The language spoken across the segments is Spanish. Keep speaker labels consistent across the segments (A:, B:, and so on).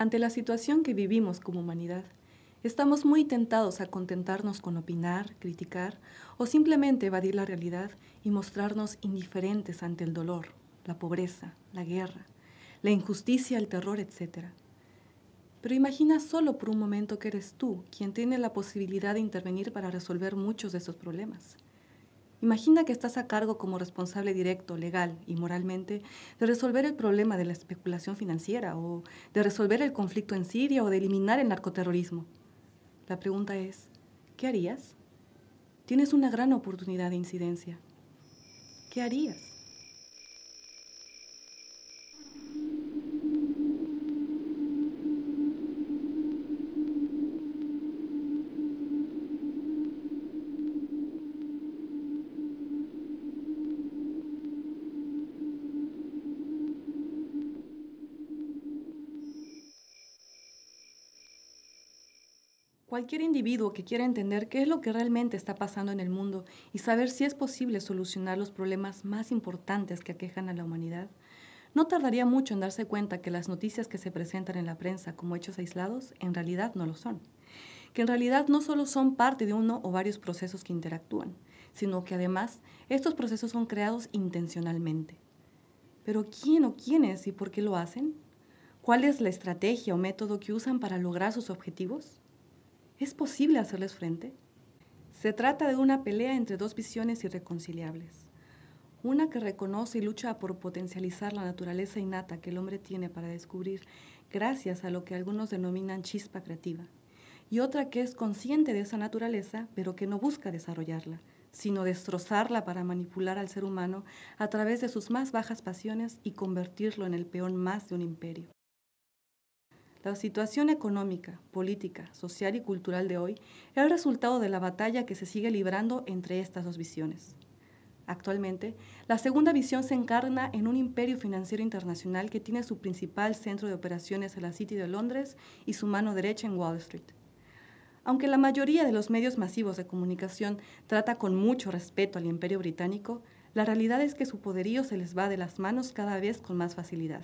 A: Ante la situación que vivimos como humanidad, estamos muy tentados a contentarnos con opinar, criticar o simplemente evadir la realidad y mostrarnos indiferentes ante el dolor, la pobreza, la guerra, la injusticia, el terror, etc. Pero imagina solo por un momento que eres tú quien tiene la posibilidad de intervenir para resolver muchos de esos problemas. Imagina que estás a cargo como responsable directo, legal y moralmente de resolver el problema de la especulación financiera o de resolver el conflicto en Siria o de eliminar el narcoterrorismo. La pregunta es, ¿qué harías? Tienes una gran oportunidad de incidencia. ¿Qué harías? Cualquier individuo que quiera entender qué es lo que realmente está pasando en el mundo y saber si es posible solucionar los problemas más importantes que aquejan a la humanidad, no tardaría mucho en darse cuenta que las noticias que se presentan en la prensa como hechos aislados en realidad no lo son. Que en realidad no solo son parte de uno o varios procesos que interactúan, sino que además estos procesos son creados intencionalmente. Pero ¿quién o quiénes y por qué lo hacen? ¿Cuál es la estrategia o método que usan para lograr sus objetivos? ¿Es posible hacerles frente? Se trata de una pelea entre dos visiones irreconciliables. Una que reconoce y lucha por potencializar la naturaleza innata que el hombre tiene para descubrir gracias a lo que algunos denominan chispa creativa. Y otra que es consciente de esa naturaleza, pero que no busca desarrollarla, sino destrozarla para manipular al ser humano a través de sus más bajas pasiones y convertirlo en el peón más de un imperio. La situación económica, política, social y cultural de hoy es el resultado de la batalla que se sigue librando entre estas dos visiones. Actualmente, la segunda visión se encarna en un imperio financiero internacional que tiene su principal centro de operaciones en la City de Londres y su mano derecha en Wall Street. Aunque la mayoría de los medios masivos de comunicación trata con mucho respeto al imperio británico, la realidad es que su poderío se les va de las manos cada vez con más facilidad.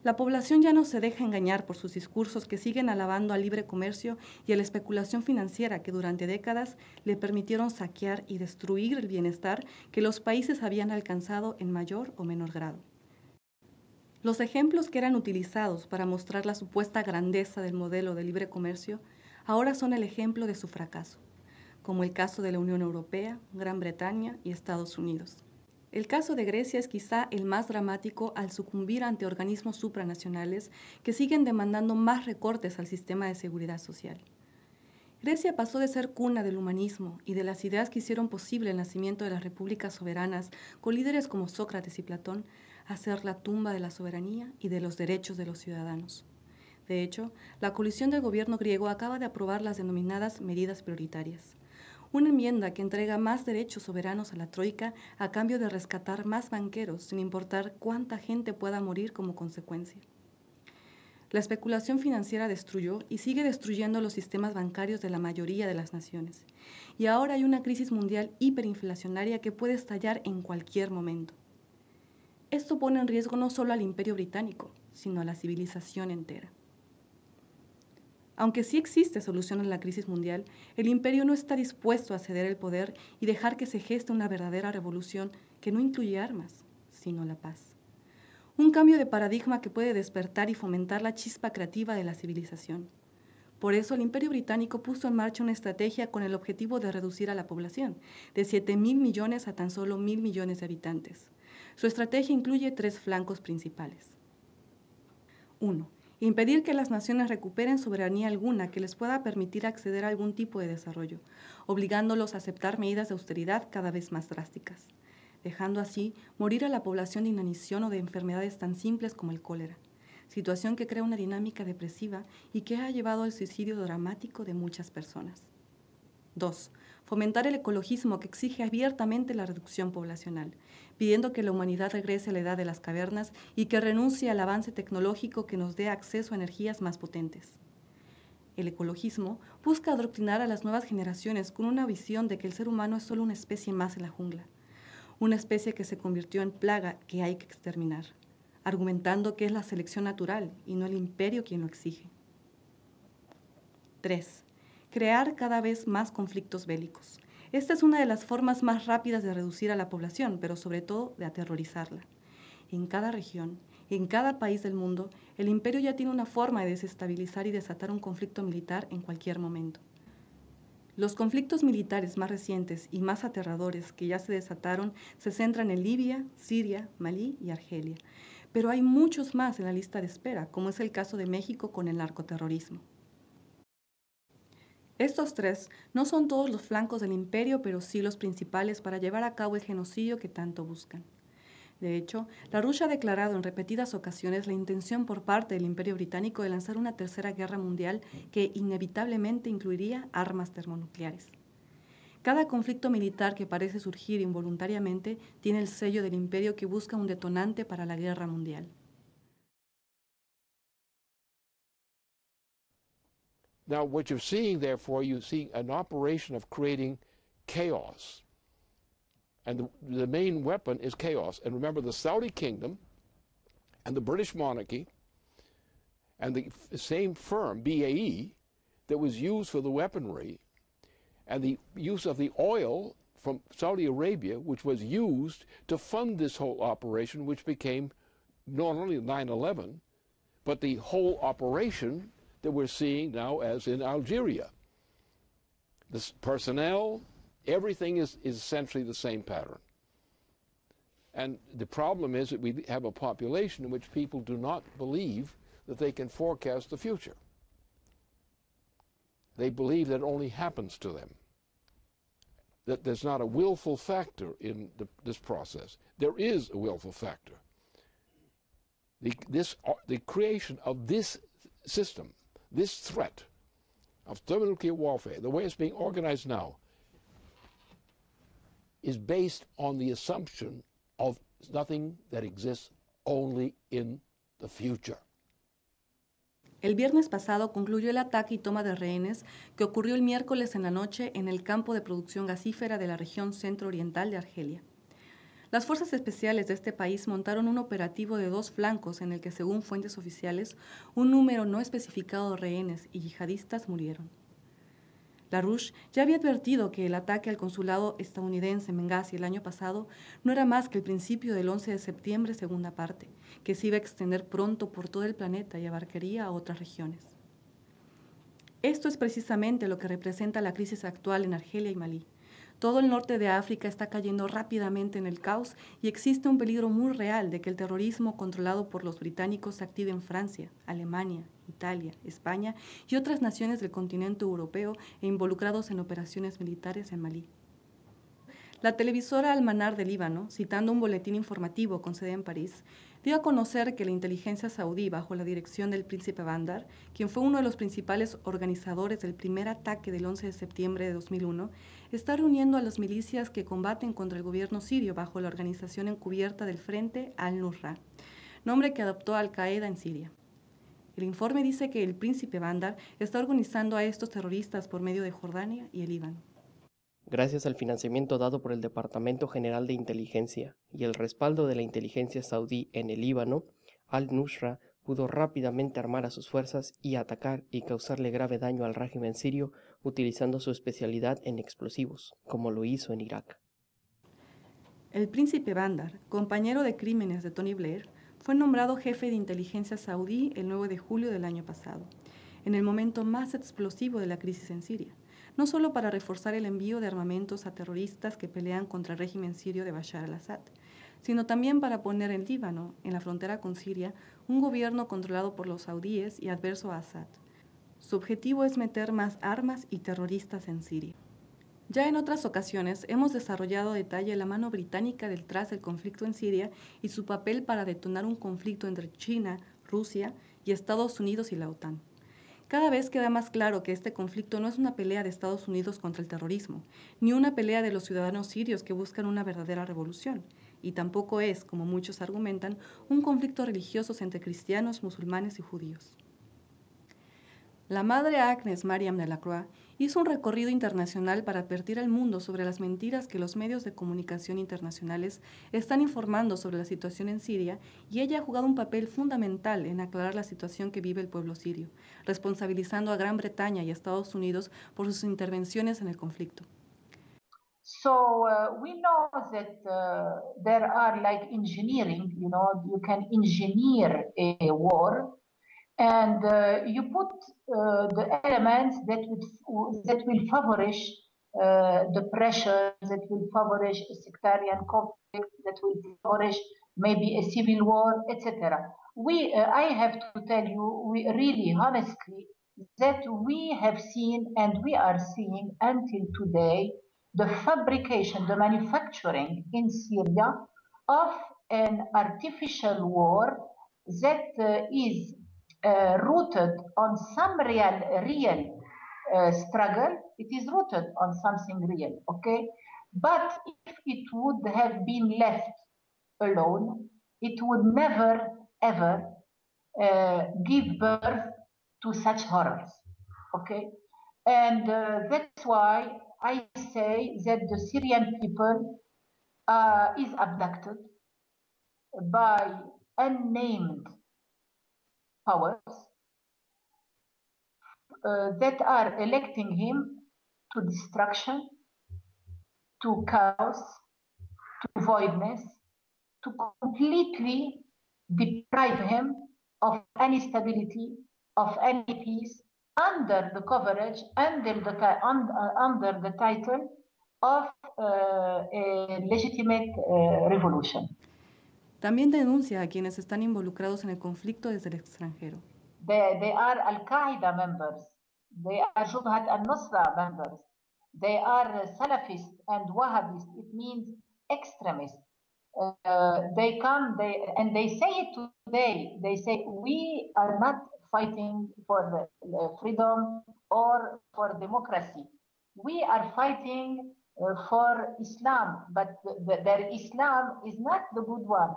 A: La población ya no se deja engañar por sus discursos que siguen alabando al libre comercio y a la especulación financiera que durante décadas le permitieron saquear y destruir el bienestar que los países habían alcanzado en mayor o menor grado. Los ejemplos que eran utilizados para mostrar la supuesta grandeza del modelo de libre comercio ahora son el ejemplo de su fracaso, como el caso de la Unión Europea, Gran Bretaña y Estados Unidos. El caso de Grecia es quizá el más dramático al sucumbir ante organismos supranacionales que siguen demandando más recortes al sistema de seguridad social. Grecia pasó de ser cuna del humanismo y de las ideas que hicieron posible el nacimiento de las repúblicas soberanas con líderes como Sócrates y Platón a ser la tumba de la soberanía y de los derechos de los ciudadanos. De hecho, la coalición del gobierno griego acaba de aprobar las denominadas medidas prioritarias, una enmienda que entrega más derechos soberanos a la Troika a cambio de rescatar más banqueros, sin importar cuánta gente pueda morir como consecuencia. La especulación financiera destruyó y sigue destruyendo los sistemas bancarios de la mayoría de las naciones. Y ahora hay una crisis mundial hiperinflacionaria que puede estallar en cualquier momento. Esto pone en riesgo no solo al imperio británico, sino a la civilización entera. Aunque sí existe solución a la crisis mundial, el imperio no está dispuesto a ceder el poder y dejar que se geste una verdadera revolución que no incluye armas, sino la paz. Un cambio de paradigma que puede despertar y fomentar la chispa creativa de la civilización. Por eso el imperio británico puso en marcha una estrategia con el objetivo de reducir a la población, de 7.000 millones a tan solo 1.000 millones de habitantes. Su estrategia incluye 3 flancos principales. 1. Impedir que las naciones recuperen soberanía alguna que les pueda permitir acceder a algún tipo de desarrollo, obligándolos a aceptar medidas de austeridad cada vez más drásticas, dejando así morir a la población de inanición o de enfermedades tan simples como el cólera, situación que crea una dinámica depresiva y que ha llevado al suicidio dramático de muchas personas. 2. Fomentar el ecologismo que exige abiertamente la reducción poblacional, pidiendo que la humanidad regrese a la edad de las cavernas y que renuncie al avance tecnológico que nos dé acceso a energías más potentes. El ecologismo busca adoctrinar a las nuevas generaciones con una visión de que el ser humano es solo una especie más en la jungla, una especie que se convirtió en plaga que hay que exterminar. argumentando que es la selección natural y no el imperio quien lo exige. 3. Crear cada vez más conflictos bélicos. Esta es una de las formas más rápidas de reducir a la población, pero sobre todo de aterrorizarla. En cada región, en cada país del mundo, el imperio ya tiene una forma de desestabilizar y desatar un conflicto militar en cualquier momento. Los conflictos militares más recientes y más aterradores que ya se desataron se centran en Libia, Siria, Malí y Argelia. Pero hay muchos más en la lista de espera, como es el caso de México con el narcoterrorismo. Estos 3 no son todos los flancos del imperio, pero sí los principales para llevar a cabo el genocidio que tanto buscan. De hecho, LaRouche ha declarado en repetidas ocasiones la intención por parte del Imperio Británico de lanzar una tercera guerra mundial que inevitablemente incluiría armas termonucleares. Cada conflicto militar que parece surgir involuntariamente tiene el sello del imperio que busca un detonante para la guerra mundial.
B: Now, what you're seeing, therefore, you see an operation of creating chaos. And the main weapon is chaos. And remember, the Saudi kingdom and the British monarchy and the same firm, BAE, that was used for the weaponry, and the use of the oil from Saudi Arabia, which was used to fund this whole operation, which became not only 9/11, but the whole operation that we're seeing now as in Algeria. The personnel, everything is essentially the same pattern. And the problem is that we have a population in which people do not believe that they can forecast the future. They believe that it only happens to them, that there's not a willful factor in this process. There is a willful factor. The creation of this system, this threat of thermonuclear warfare, the way it's being organized now, is based on the assumption of nothing that exists only in the future.
A: El viernes pasado concluyó el ataque y toma de rehenes que ocurrió el miércoles en la noche en el campo de producción gasífera de la región centro-oriental de Argelia. Las fuerzas especiales de este país montaron un operativo de 2 flancos en el que, según fuentes oficiales, un número no especificado de rehenes y yihadistas murieron. LaRouche ya había advertido que el ataque al consulado estadounidense en Benghazi el año pasado no era más que el principio del 11 de septiembre, segunda parte, que se iba a extender pronto por todo el planeta y abarcaría a otras regiones. Esto es precisamente lo que representa la crisis actual en Argelia y Malí. Todo el norte de África está cayendo rápidamente en el caos y existe un peligro muy real de que el terrorismo controlado por los británicos se active en Francia, Alemania, Italia, España y otras naciones del continente europeo e involucrados en operaciones militares en Malí. La televisora Al-Manar de Líbano, citando un boletín informativo con sede en París, dio a conocer que la inteligencia saudí, bajo la dirección del príncipe Bandar, quien fue uno de los principales organizadores del primer ataque del 11 de septiembre de 2001, está reuniendo a las milicias que combaten contra el gobierno sirio bajo la organización encubierta del Frente Al-Nusra, nombre que adoptó Al-Qaeda en Siria. El informe dice que el príncipe Bandar está organizando a estos terroristas por medio de Jordania y el Líbano.
C: Gracias al financiamiento dado por el Departamento General de Inteligencia y el respaldo de la inteligencia saudí en el Líbano, Al-Nusra pudo rápidamente armar a sus fuerzas y atacar y causarle grave daño al régimen sirio utilizando su especialidad en explosivos, como lo hizo en Irak.
A: El príncipe Bandar, compañero de crímenes de Tony Blair, fue nombrado jefe de inteligencia saudí el 9 de julio del año pasado, en el momento más explosivo de la crisis en Siria, no solo para reforzar el envío de armamentos a terroristas que pelean contra el régimen sirio de Bashar al-Assad, sino también para poner en Líbano, en la frontera con Siria, un gobierno controlado por los saudíes y adverso a Assad. Su objetivo es meter más armas y terroristas en Siria. Ya en otras ocasiones hemos desarrollado a detalle la mano británica detrás del conflicto en Siria y su papel para detonar un conflicto entre China, Rusia y Estados Unidos y la OTAN. Cada vez queda más claro que este conflicto no es una pelea de Estados Unidos contra el terrorismo, ni una pelea de los ciudadanos sirios que buscan una verdadera revolución, y tampoco es, como muchos argumentan, un conflicto religioso entre cristianos, musulmanes y judíos. La madre Agnes Mariam Delacroix Hizo un recorrido internacional para advertir al mundo sobre las mentiras que los medios de comunicación internacionales están informando sobre la situación en Siria, y ella ha jugado un papel fundamental en aclarar la situación que vive el pueblo sirio, responsabilizando a Gran Bretaña y a Estados Unidos por sus intervenciones en el conflicto.
D: So we know that there are like engineering, you can engineer a war, and you put the elements that will favorize the pressure, that will favorize a sectarian conflict, that will favorize maybe a civil war, etc. I have to tell you, we really honestly, that we have seen and we are seeing until today the fabrication, the manufacturing in Syria of an artificial war that is rooted on some real struggle. It is rooted on something real, okay? But if it would have been left alone, it would never, ever give birth to such horrors, okay? And that's why I say that the Syrian people is abducted by unnamed powers that are electing him to destruction, to chaos, to voidness, to completely deprive him of any stability, of any peace, under the coverage, under the title of a legitimate revolution.
A: También denuncia a quienes están involucrados en el conflicto desde el extranjero.
D: They are Al-Qaeda members. They are Jabhat al-Nusra members. They are Salafist and Wahhabist. It means extremists. They come, they say it today. They say, we are not fighting for freedom or for democracy. We are fighting for Islam, but their Islam is not the good one.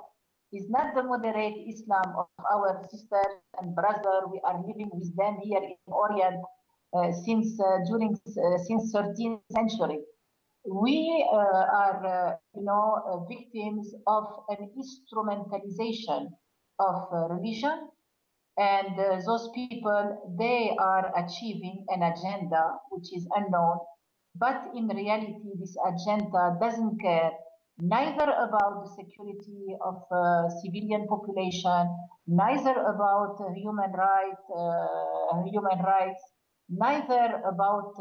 D: Is not the moderate Islam of our sisters and brothers. We are living with them here in Orient since 13th century. We are, victims of an instrumentalization of religion, and those people, they are achieving an agenda which is unknown. But in reality, this agenda doesn't care neither about the security of civilian population, neither about human rights, neither about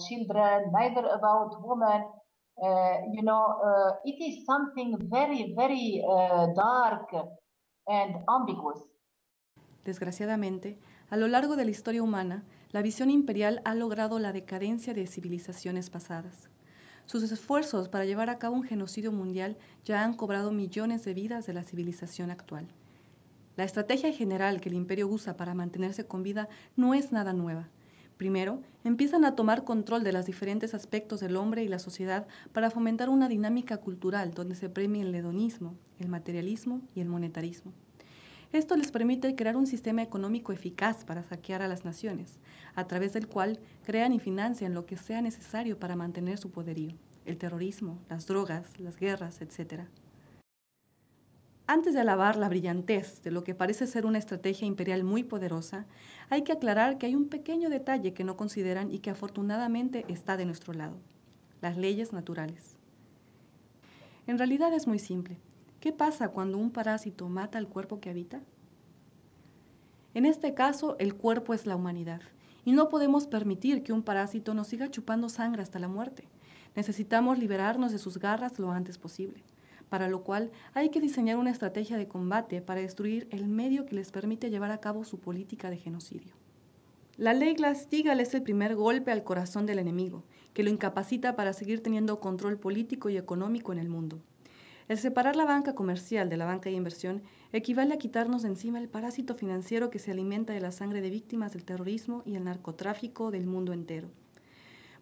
D: children, neither about women. It is something very, very dark and ambiguous.
A: Desgraciadamente, a lo largo de la historia humana, la visión imperial ha logrado la decadencia de civilizaciones pasadas. Sus esfuerzos para llevar a cabo un genocidio mundial ya han cobrado millones de vidas de la civilización actual. La estrategia general que el imperio usa para mantenerse con vida no es nada nueva. Primero, empiezan a tomar control de los diferentes aspectos del hombre y la sociedad para fomentar una dinámica cultural donde se premie el hedonismo, el materialismo y el monetarismo. Esto les permite crear un sistema económico eficaz para saquear a las naciones, a través del cual crean y financian lo que sea necesario para mantener su poderío, el terrorismo, las drogas, las guerras, etc. Antes de alabar la brillantez de lo que parece ser una estrategia imperial muy poderosa, hay que aclarar que hay un pequeño detalle que no consideran y que afortunadamente está de nuestro lado: las leyes naturales. En realidad es muy simple. ¿Qué pasa cuando un parásito mata al cuerpo que habita? En este caso, el cuerpo es la humanidad, y no podemos permitir que un parásito nos siga chupando sangre hasta la muerte. Necesitamos liberarnos de sus garras lo antes posible, para lo cual hay que diseñar una estrategia de combate para destruir el medio que les permite llevar a cabo su política de genocidio. La ley Glass-Steagall es el primer golpe al corazón del enemigo, que lo incapacita para seguir teniendo control político y económico en el mundo. El separar la banca comercial de la banca de inversión equivale a quitarnos de encima el parásito financiero que se alimenta de la sangre de víctimas del terrorismo y el narcotráfico del mundo entero.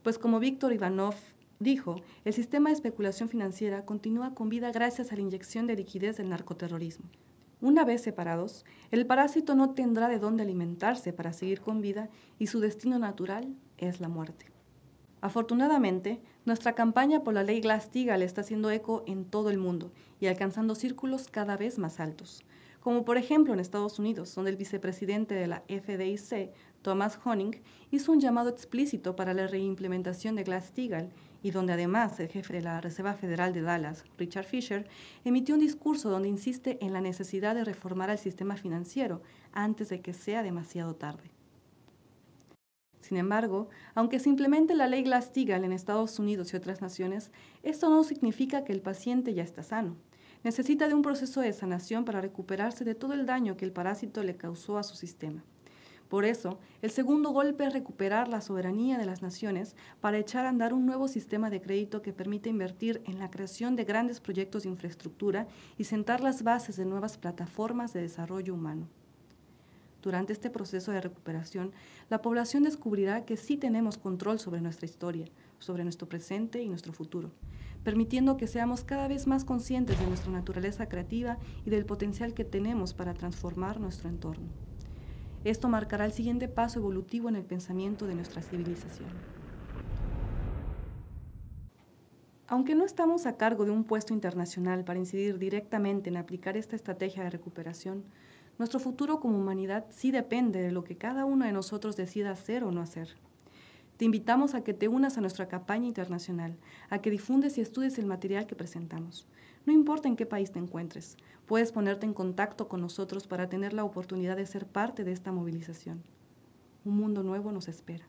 A: Pues como Víctor Ivanov dijo, el sistema de especulación financiera continúa con vida gracias a la inyección de liquidez del narcoterrorismo. Una vez separados, el parásito no tendrá de dónde alimentarse para seguir con vida y su destino natural es la muerte. Afortunadamente, nuestra campaña por la ley Glass-Steagall está haciendo eco en todo el mundo y alcanzando círculos cada vez más altos, como por ejemplo en Estados Unidos, donde el vicepresidente de la FDIC, Thomas Honig, hizo un llamado explícito para la reimplementación de Glass-Steagall y donde además el jefe de la Reserva Federal de Dallas, Richard Fisher, emitió un discurso donde insiste en la necesidad de reformar el sistema financiero antes de que sea demasiado tarde. Sin embargo, aunque se implemente la ley Glass-Steagall en Estados Unidos y otras naciones, esto no significa que el paciente ya está sano. Necesita de un proceso de sanación para recuperarse de todo el daño que el parásito le causó a su sistema. Por eso, el segundo golpe es recuperar la soberanía de las naciones para echar a andar un nuevo sistema de crédito que permita invertir en la creación de grandes proyectos de infraestructura y sentar las bases de nuevas plataformas de desarrollo humano. Durante este proceso de recuperación, la población descubrirá que sí tenemos control sobre nuestra historia, sobre nuestro presente y nuestro futuro, permitiendo que seamos cada vez más conscientes de nuestra naturaleza creativa y del potencial que tenemos para transformar nuestro entorno. Esto marcará el siguiente paso evolutivo en el pensamiento de nuestra civilización. Aunque no estamos a cargo de un puesto internacional para incidir directamente en aplicar esta estrategia de recuperación, nuestro futuro como humanidad sí depende de lo que cada uno de nosotros decida hacer o no hacer. Te invitamos a que te unas a nuestra campaña internacional, a que difundes y estudies el material que presentamos. No importa en qué país te encuentres, puedes ponerte en contacto con nosotros para tener la oportunidad de ser parte de esta movilización. Un mundo nuevo nos espera.